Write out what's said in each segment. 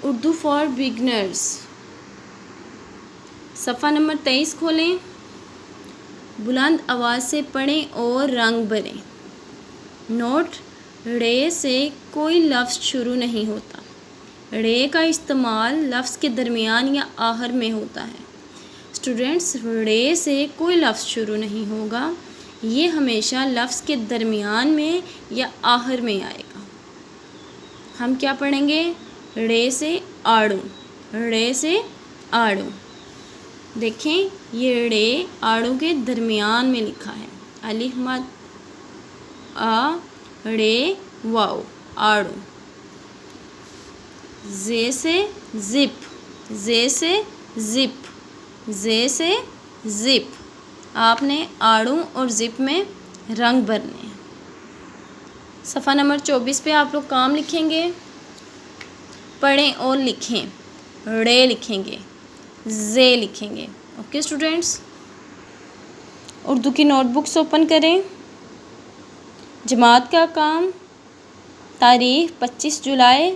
Urdu for beginners, صفحہ number 23 کھولیں۔ بلند آواز سے پڑھیں اور رنگ بھریں۔ نوٹ: ڑ سے کوئی لفظ شروع نہیں ہوتا۔ ڑ کا استعمال لفظ کے درمیان یا آخر میں ہوتا ہے۔ اسٹوڈنٹس، ڑ سے کوئی لفظ شروع نہیں ہوگا، یہ ہمیشہ لفظ کے درمیان میں یا آخر میں آئے گا۔ ہم کیا پڑھیں گے؟ ڑ سے آڑو، ڑ سے آڑو۔ دیکھیں یہ ڑ آڑو کے درمیان میں لکھا ہے، الف مد آ ڑ واؤ، آڑو۔ ز سے زپ، ز سے زپ، ز سے زپ۔ آپ نے آڑو اور زپ میں رنگ بھرنے ہیں۔ صفحہ نمبر 24 پہ آپ لوگ کام لکھیں گے، پڑھیں اور لکھیں۔ ڑ لکھیں گے، ز لکھیں گے۔ اوکے اسٹوڈنٹس، اردو کی نوٹ بکس اوپن کریں۔ جماعت کا کام، تاریخ 25 جولائی،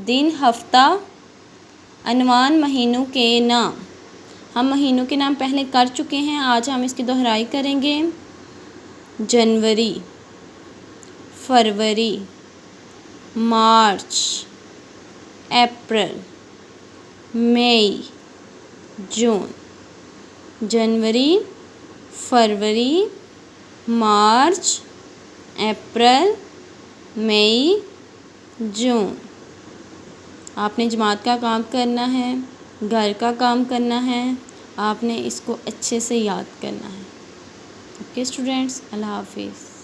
دن ہفتہ، عنوان مہینوں کے نام۔ ہم مہینوں کے نام پہلے کر چکے ہیں، آج ہم اس کی دہرائی کریں گے۔ جنوری، فروری، مارچ، اپریل، مئی، جون۔ جنوری، فروری، مارچ، اپریل، مئی، جون۔ آپ نے جماعت کا کام کرنا ہے، گھر کا کام کرنا ہے، آپ نے اس کو اچھے سے یاد کرنا ہے۔ اوکے اسٹوڈنٹس، اللہ حافظ۔